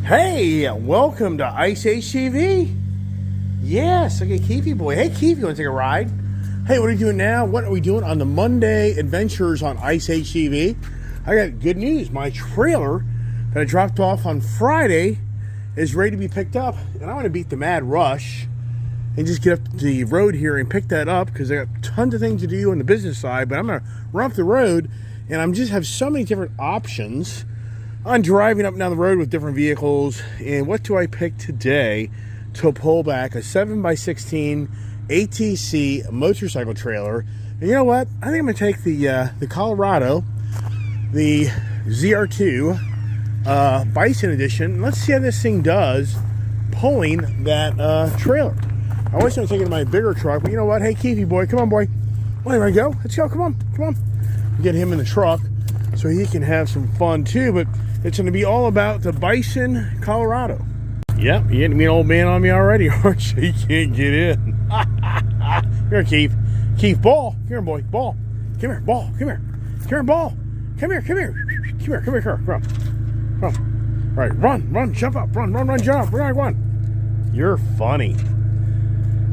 Hey, welcome to Ice HTV. Yes, okay, Keefy boy. Hey, Keef, you want to take a ride? Hey, what are you doing now? What are we doing on the Monday adventures on Ice HTV? I got good news. My trailer that I dropped off on Friday is ready to be picked up, and I want to beat the mad rush and just get up the road here and pick that up because I got tons of things to do on the business side, but I'm going to run up the road, and I'm just have so many different options on driving up and down the road with different vehicles. And what do I pick today to pull back? A 7x16 ATC motorcycle trailer. And you know what? I think I'm going to take the Colorado, the ZR2 Bison edition. Let's see how this thing does pulling that trailer. I was going to take it in my bigger truck, but you know what? Hey, Keefy boy, come on, boy. Where do I go? Let's go. Come on. Get him in the truck so he can have some fun too. But it's going to be all about the Bison, Colorado. Yep, you getting me an old man on me already, aren't you? You can't get in. Here, Keef. Keef, ball. Come here, boy. Ball. Come here, ball. Come here. Come here, ball. Come here. Come on. All right, run, jump up. Run, jump. Run. You're funny.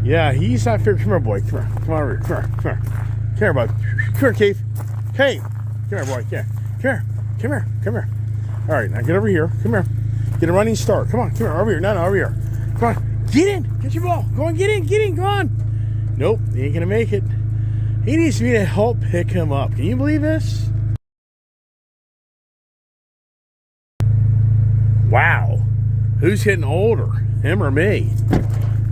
Yeah, he's not fair. Come here, boy. Come on over here. Come here, bud. Come here, Keef. Hey. Come here, boy. Yeah. Come here. All right, now get over here. Come here. Get a running start. Come on, over here. No, over here. Come on, get in. Get your ball. Go on, get in. Go on. Nope, he ain't gonna make it. He needs me to help pick him up. Can you believe this? Wow. Who's getting older, him or me?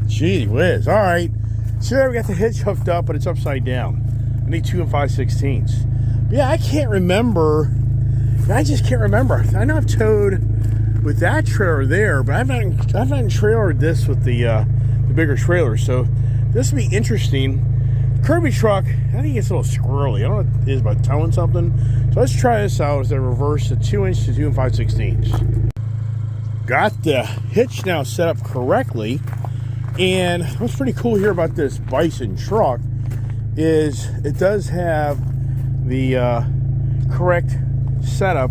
Gee whiz. All right. So there we got the hitch hooked up, but it's upside down. I need 2 5/16. Yeah, I can't remember. I just can't remember. I know I've towed with that trailer there, but I've not trailered this with the bigger trailer. So this will be interesting. Kirby truck, I think it's a little squirrely. I don't know what it is about towing something. So let's try this out as I reverse the 2" to 2 5/16. Got the hitch now set up correctly. And what's pretty cool here about this Bison truck is it does have the correct setup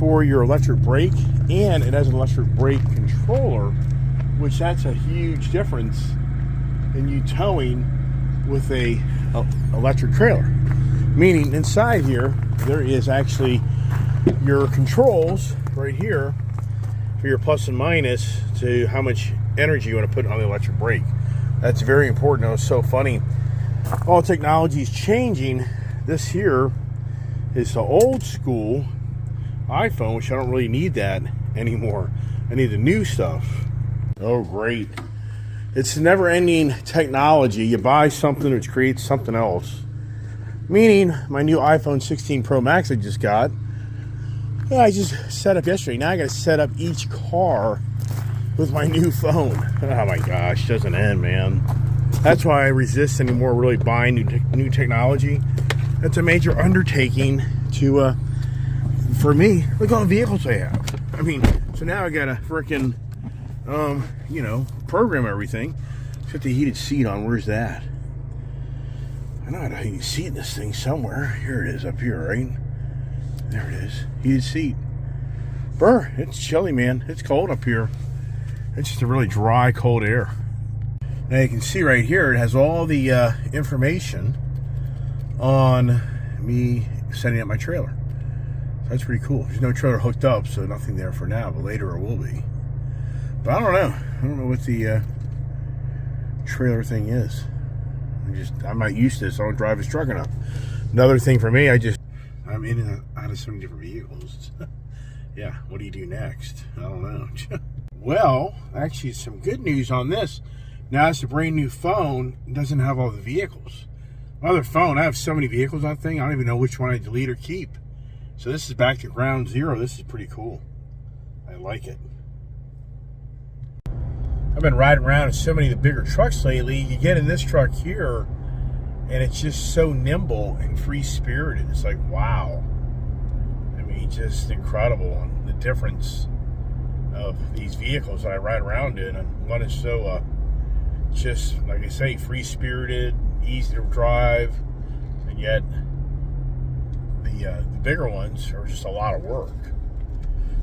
for your electric brake, and it has an electric brake controller, which that's a huge difference in you towing with a electric trailer. Meaning inside here there is actually your controls right here for your plus and minus to how much energy you want to put on the electric brake. That's very important. It was so funny. All technology is changing. This here is the old school iPhone, which I don't really need that anymore. I need the new stuff. Oh, great. It's never-ending technology. You buy something which creates something else. Meaning, my new iPhone 16 Pro Max I just got, I just set up yesterday. Now I got to set up each car with my new phone. Oh my gosh, doesn't end, man. That's why I resist anymore really buying new technology. That's a major undertaking to, for me. Look at all the vehicles I have. I mean, so now I gotta frickin', program everything. Put the heated seat on. Where's that? I know I got a heated seat in this thing somewhere. Here it is, up here, right? There it is. Heated seat. Brr, it's chilly, man. It's cold up here. It's just a really dry, cold air. Now you can see right here, it has all the information on me setting up my trailer. So that's pretty cool. There's no trailer hooked up, so nothing there for now, but later it will be. But I don't know. I don't know what the trailer thing is. I'm not used to this. I don't drive this truck enough. Another thing for me, I'm in and out of so many different vehicles. Yeah, what do you do next? I don't know. Well, actually, some good news on this. Now it's a brand new phone. It doesn't have all the vehicles. My other phone, I have so many vehicles on that thing, I don't even know which one I delete or keep. So this is back to ground zero. This is pretty cool. I like it. I've been riding around in so many of the bigger trucks lately. You get in this truck here, and it's just so nimble and free-spirited. It's like, wow. I mean, just incredible on the difference of these vehicles that I ride around in. And one is so, just, like I say, free-spirited, easy to drive, and yet the bigger ones are just a lot of work.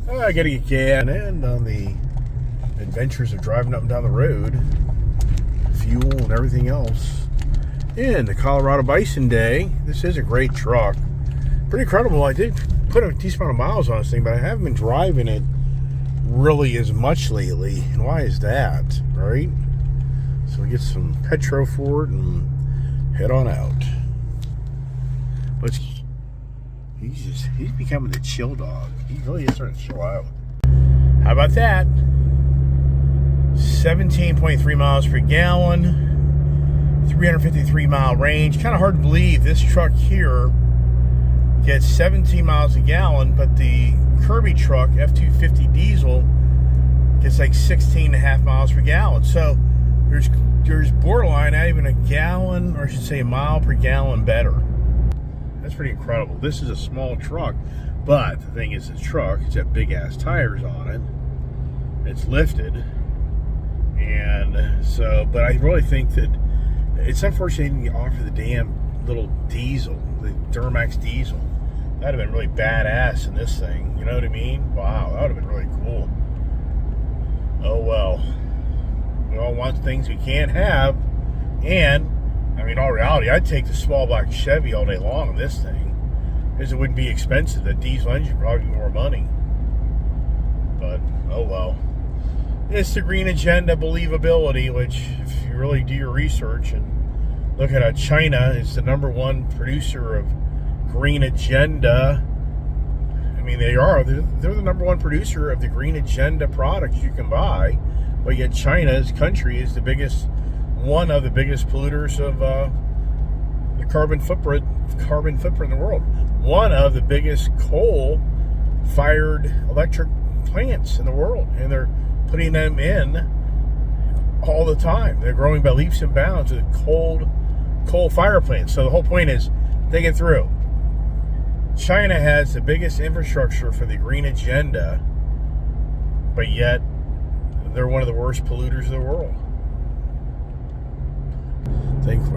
I gotta get gas and on the adventures of driving up and down the road, fuel and everything else. In the Colorado Bison day, this is a great truck. Pretty incredible. I did put a decent amount of miles on this thing, but I haven't been driving it really as much lately. And why is that, right? So we get some petro for it and head on out. But he's becoming a chill dog. He really is starting to chill out. How about that? 17.3 miles per gallon, 353 mile range. Kind of hard to believe this truck here gets 17 miles a gallon, but the Kirby truck, F-250 diesel, gets like 16.5 miles per gallon. So there's borderline not even a gallon, or I should say a mile per gallon better. That's pretty incredible. This is a small truck, but the thing is, this truck, it's got big ass tires on it. It's lifted, and so, but I really think that it's unfortunate they didn't offer the damn little diesel, the Duramax diesel. That'd have been really badass in this thing. You know what I mean? Wow, that would have been really cool. Oh well. We all want things we can't have, and I mean, in all reality, I'd take the small block Chevy all day long on this thing, because it wouldn't be expensive. The diesel engine would probably be more money. But, oh well. It's the green agenda believability, which, if you really do your research and look at how China is the #1 producer of green agenda. I mean, they're the #1 producer of the green agenda products you can buy, but yet China's country is one of the biggest polluters of the carbon footprint in the world. One of the biggest coal-fired electric plants in the world, and they're putting them in all the time. They're growing by leaps and bounds with coal fire plants. So the whole point is, think it through. China has the biggest infrastructure for the green agenda, but yet they're one of the worst polluters of the world.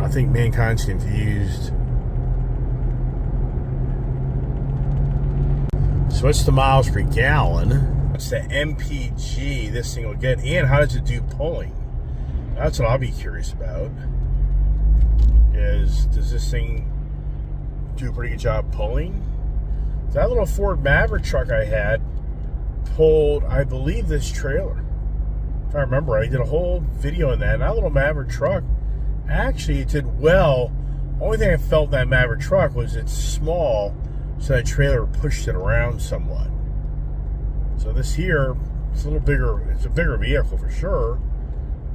I think mankind's confused. So what's the miles per gallon? What's the MPG this thing will get? And how does it do pulling? That's what I'll be curious about. Does this thing do a pretty good job pulling? That little Ford Maverick truck I had pulled, I believe, this trailer. If I remember right, I did a whole video on that. And that little Maverick truck, actually, it did well. Only thing I felt in that Maverick truck was it's small, so that trailer pushed it around somewhat. So this here, it's a little bigger. It's a bigger vehicle for sure.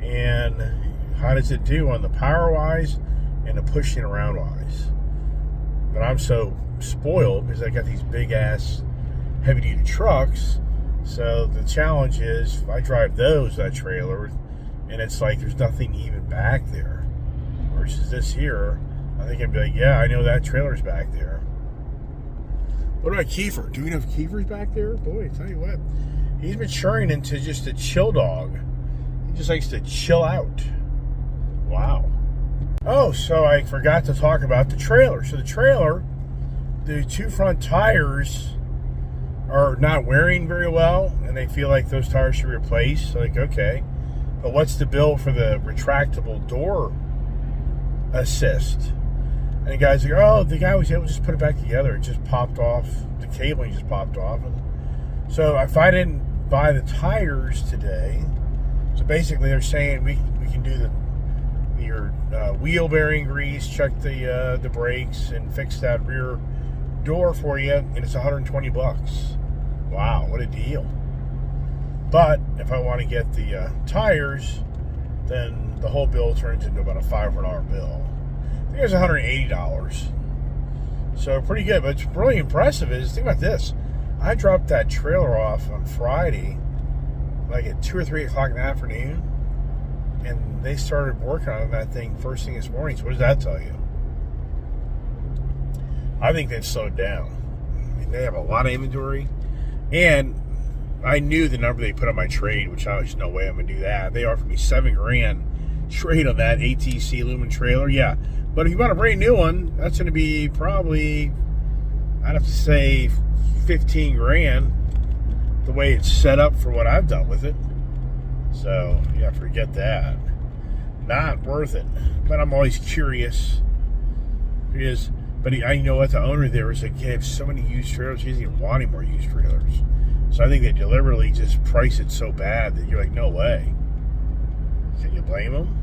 And how does it do on the power-wise and the pushing around-wise? But I'm so spoiled because I got these big-ass heavy-duty trucks. So the challenge is, if I drive that trailer, and it's like there's nothing even back there. Versus this here, I think I'd be like, yeah, I know that trailer's back there. What about Kiefer? Do we have Kiefer's back there? Boy, I tell you what, he's maturing into just a chill dog. He just likes to chill out. Wow. Oh, so I forgot to talk about the trailer. So the trailer, the two front tires are not wearing very well, and they feel like those tires should be replaced. So like, okay, but what's the bill for the retractable door assist? And the guy's like, oh, the guy was able to just put it back together. It just popped off. The cabling just popped off. And so if I didn't buy the tires today, so basically they're saying we can do your wheel bearing grease, check the brakes, and fix that rear door for you, and it's $120. Wow, what a deal. But if I want to get the tires, then the whole bill turns into about a $500 bill. I think it was $180. So pretty good. But what's really impressive is, think about this. I dropped that trailer off on Friday, like at 2 or 3 o'clock in the afternoon, and they started working on that thing first thing this morning. So what does that tell you? I think they've slowed down. I mean, they have a lot of inventory, and I knew the number they put on my trade, which I was no way I'm gonna do that. They offered me $7,000 trade on that ATC aluminum trailer. Yeah, but if you want a brand new one, that's gonna be probably, I'd have to say, $15,000. the way it's set up for what I've done with it. So, yeah, forget that. Not worth it. But I'm always curious. But I know what the owner there was like, he has so many used trailers, he doesn't even want any more used trailers. So I think they deliberately just price it so bad that you're like, no way. Can you blame them?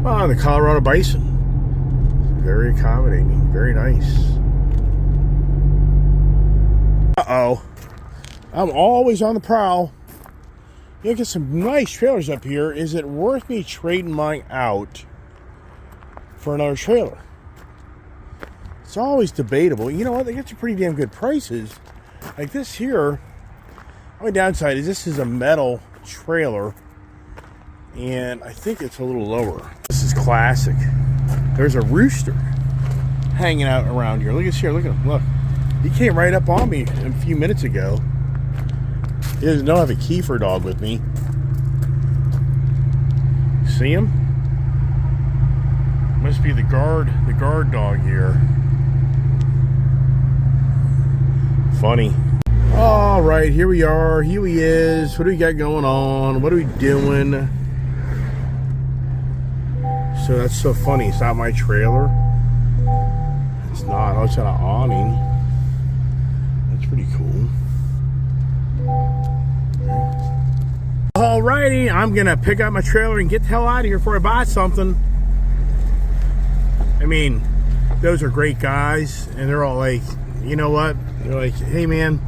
Oh, the Colorado Bison. Very accommodating. Very nice. Uh-oh. I'm always on the prowl. You get some nice trailers up here. Is it worth me trading mine out for another trailer? It's always debatable. You know what? They get some pretty damn good prices. Like this here. Only downside is this is a metal trailer. And I think it's a little lower. This is classic. There's a rooster hanging out around here. Look at this here. Look at him. Look. He came right up on me a few minutes ago. He doesn't know I have a Kiefer dog with me. See him? Must be the guard dog here. Funny. All right, here we are. Here he is. What do we got going on? What are we doing? So that's so funny. It's not my trailer. It's not. Oh, it's on an awning. That's pretty cool. Alrighty, I'm gonna pick up my trailer and get the hell out of here before I buy something. I mean, those are great guys, and they're all like, you know what? They're like, hey man,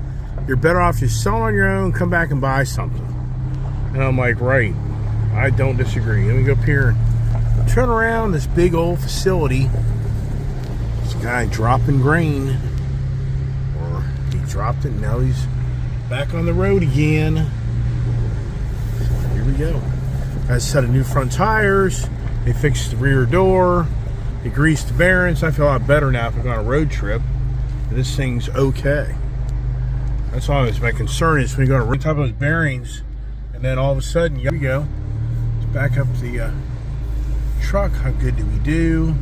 you're better off just selling on your own, come back and buy something. And I'm like, right, I don't disagree. Let me go up here and turn around this big old facility. This guy dropping grain, or he dropped it, and now he's back on the road again. Here we go. I set of new front tires. They fixed the rear door. They greased the bearings. I feel a lot better now if I'm on a road trip. This thing's okay. That's always my concern is when you go to top of those bearings, and then all of a sudden, here we go. Let's back up the truck. How good do we do?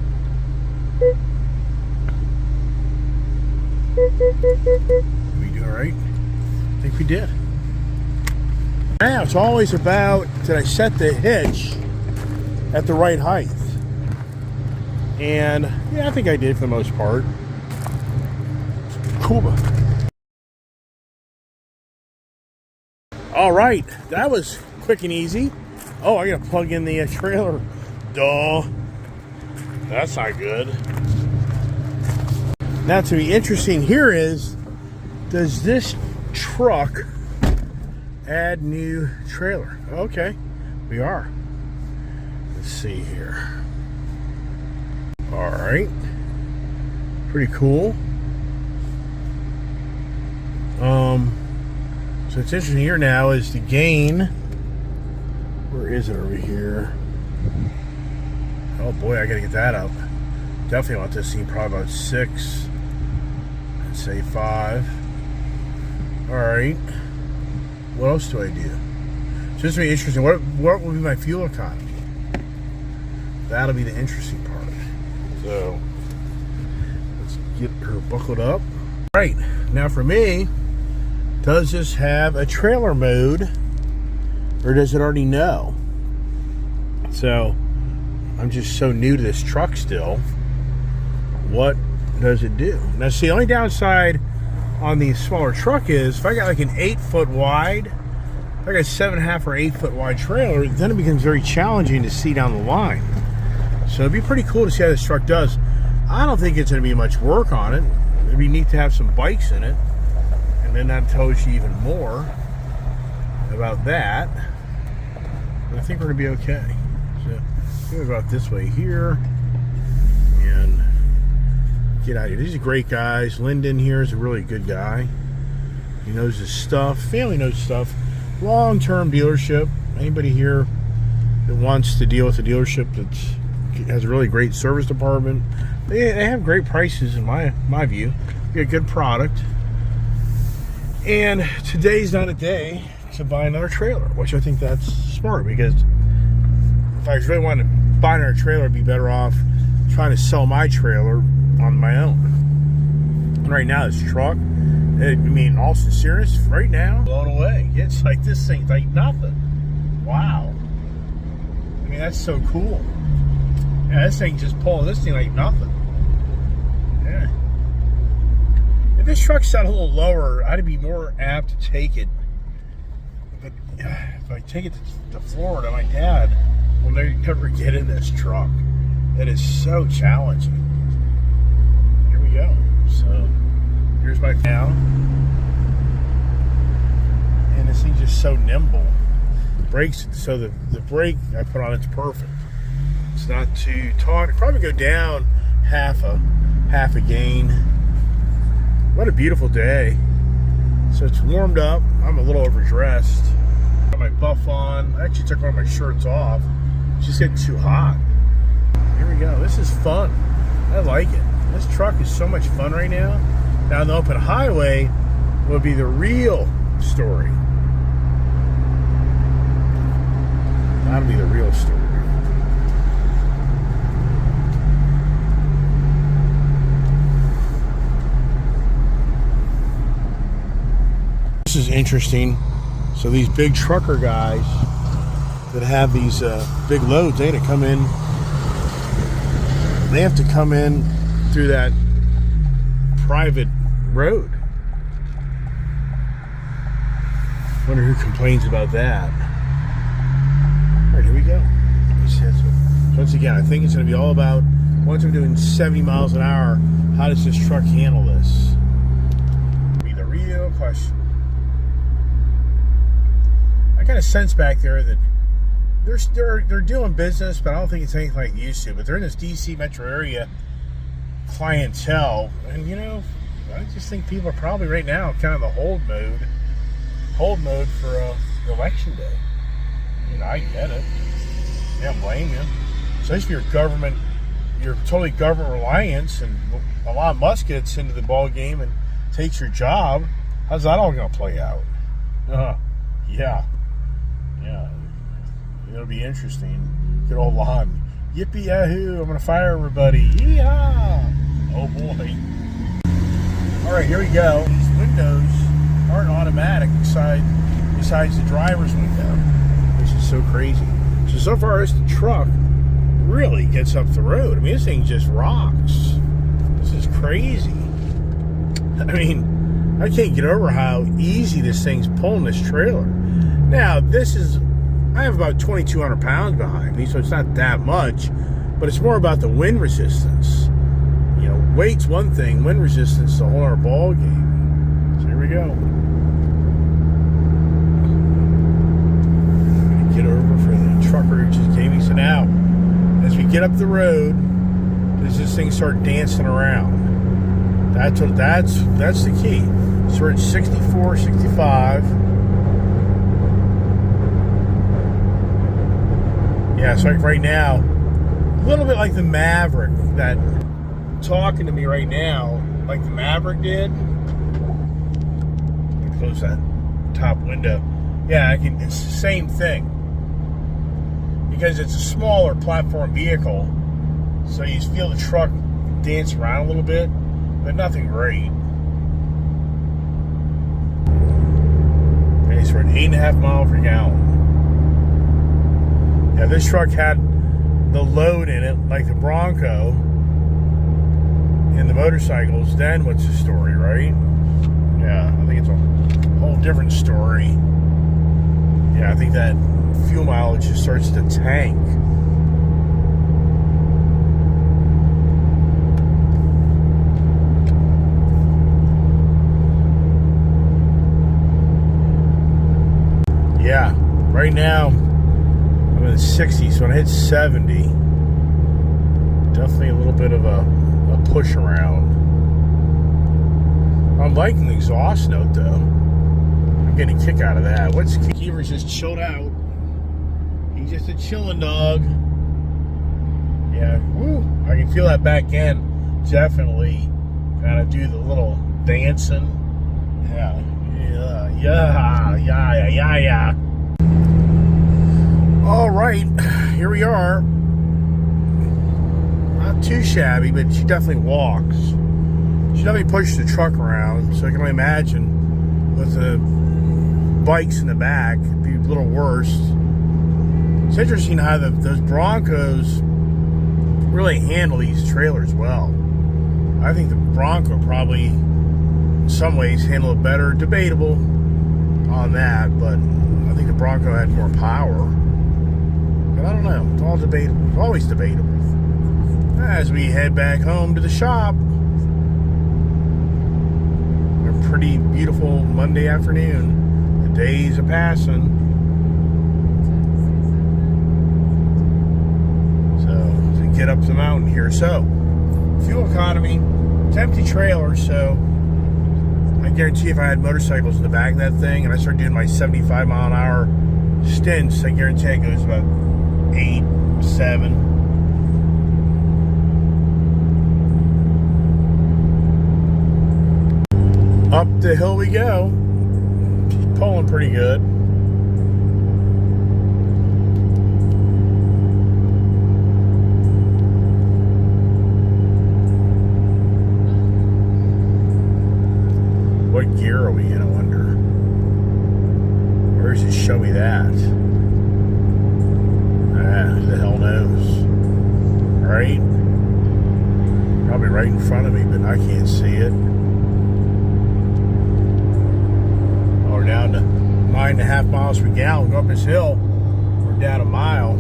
Did we do all right? I think we did. Now it's always about, did I set the hitch at the right height? And yeah, I think I did for the most part. Cool. All right, that was quick and easy. Oh, I gotta plug in the trailer. Duh. That's not good. Now to be interesting here is, does this truck add new trailer? Okay, we are. Let's see here. All right, pretty cool. So it's interesting here now is the gain. Where is it over here? Oh boy, I gotta get that up. Definitely want this thing probably about 6. Let's say 5. All right. What else do I do? So this will be interesting. What will be my fuel economy? That'll be the interesting part. So let's get her buckled up. All right, now for me, does this have a trailer mode, or does it already know? So I'm just so new to this truck still. What does it do? Now see, the only downside on the smaller truck is if I got like an 8-foot wide, if I got a 7.5 or 8-foot wide trailer, then it becomes very challenging to see down the line. So it'd be pretty cool to see how this truck does. I don't think it's going to be much work on it. It'd be neat to have some bikes in it, and then that tells you even more about that. But I think we're going to be okay. So we'll go out this way here and get out of here. These are great guys. Lyndon here is a really good guy. He knows his stuff. Family knows stuff. Long-term dealership. Anybody here that wants to deal with a dealership that has a really great service department, they have great prices in my view. You get a good product. And today's not a day to buy another trailer, which I think that's smart, because if I really want to buy another trailer, I'd be better off trying to sell my trailer on my own. And right now, this truck, all sincerity, right now, blown away. It's like this thing's like nothing. Wow. That's so cool. Yeah, this thing just pulling this thing like nothing. Yeah. If this truck sat a little lower, I'd be more apt to take it. But if I take it to Florida, my dad will never get in this truck. It is so challenging. Here we go. So here's my now. And this thing's just so nimble. Brakes, so the brake I put on, it's perfect. It's not too taut. It'd probably go down half a gain. What a beautiful day. So it's warmed up. I'm a little overdressed. Got my buff on. I actually took one of my shirts off. It's just getting too hot. Here we go. This is fun. I like it. This truck is so much fun right now. Now on the open highway will be the real story. That'll be the real story. This is interesting. So these big trucker guys that have these big loads, they have to come in. They have to come in through that private road. Wonder who complains about that. Here we go. So once again, I think it's going to be all about, once I'm doing 70 miles an hour, how does this truck handle this? Be the real question. I kind of sense back there that they're doing business, but I don't think it's anything like it used to. But they're in this DC metro area clientele, and I just think people are probably right now kind of the hold mode for election day. I get it. I don't blame you. Especially if you're totally government reliance, and Elon Musk gets into the ball game and takes your job. How's that all going to play out? Yeah. It'll be interesting. Good old Elon. Yippee yahoo! I'm going to fire everybody. Yeehaw! Oh boy. All right, here we go. These windows aren't automatic besides the driver's window, which is so crazy. So far as the truck really gets up the road, this thing just rocks. This is crazy. I can't get over how easy this thing's pulling this trailer. Now, I have about 2,200 pounds behind me, so it's not that much, but it's more about the wind resistance. Weight's one thing, wind resistance is a whole other ball game. So here we go. Trucker who just gave me. So now, as we get up the road, does this thing start dancing around? That's the key. So we're at 64, 65. Yeah, so like right now, a little bit like the Maverick, that talking to me right now, like the Maverick did. Let me close that top window. Yeah, it's the same thing. Because it's a smaller platform vehicle, so you feel the truck dance around a little bit, but nothing great. Okay, so we're at 8.5 miles per gallon. Yeah, this truck had the load in it, like the Bronco and the motorcycles. Then what's the story, right? Yeah, I think it's a whole different story. Yeah, I think that fuel mileage just starts to tank. Yeah, right now I'm in the 60s, so when I hit 70, definitely a little bit of a push around. I'm liking the exhaust note though. I'm getting a kick out of that. Keever's just chilled out. He's just a chilling dog. Yeah, woo. I can feel that back end definitely kind of do the little dancing. Yeah. All right, here we are. Not too shabby, but she definitely walks. She definitely pushes the truck around, so I can only imagine with the bikes in the back, it'd be a little worse. It's interesting how those Broncos really handle these trailers well. I think the Bronco probably, in some ways, handle it better. Debatable on that, but I think the Bronco had more power. But I don't know. It's all debatable. It's always debatable. As we head back home to the shop, a pretty beautiful Monday afternoon. The days are passing. So, to get up the mountain here. So, fuel economy, it's empty trailer, so I guarantee if I had motorcycles in the back of that thing and I started doing my 75 mile an hour stints, I guarantee it goes about 8, 7. Up the hill we go. She's pulling pretty good. What gear are we in, I wonder? Where does it show me that? Who the hell knows? Right? Probably right in front of me, but I can't see it. Oh, we're down to 9.5 miles per gallon. Go up this hill, we're down a mile.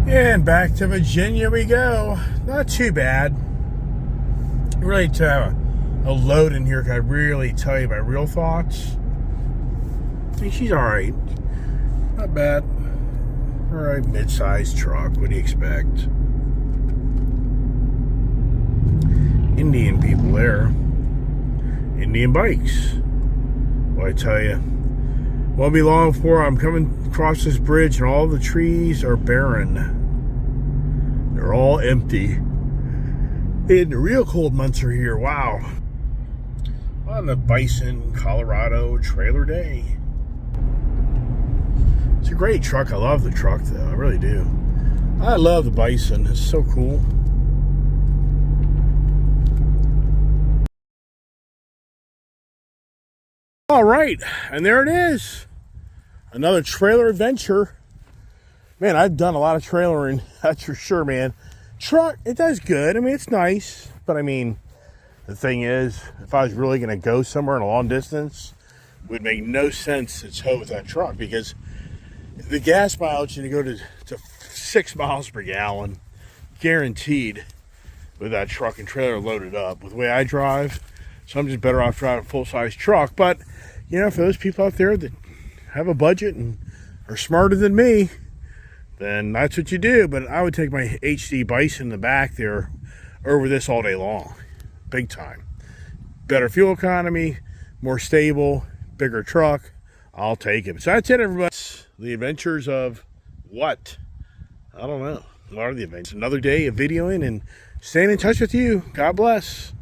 And back to Virginia we go. Not too bad. Really to have a load in here, can I really tell you my real thoughts? I think she's alright. Not bad. Alright, mid-sized truck. What do you expect? Indian people there. Indian bikes. Well, I tell you, won't be long before I'm coming across this bridge and all the trees are barren. They're all empty. And the real cold months are here. Wow. On the Bison, Colorado trailer day. It's a great truck. I love the truck, though. I really do. I love the Bison. It's so cool. All right. And there it is. Another trailer adventure. Man, I've done a lot of trailering, that's for sure, man. Truck, it does good. I mean, it's nice. But, I mean, the thing is, if I was really going to go somewhere in a long distance, it would make no sense to tow with that truck because the gas mileage is going to go to 6 miles per gallon, guaranteed, with that truck and trailer loaded up. With the way I drive, so I'm just better off driving a full-size truck. But, you know, for those people out there that have a budget and are smarter than me, then that's what you do. But I would take my HD Bison in the back there over this all day long. Big time. Better fuel economy, more stable, bigger truck. I'll take it. So that's it, everybody. The adventures of what? I don't know. What are the adventures? Another day of videoing and staying in touch with you. God bless.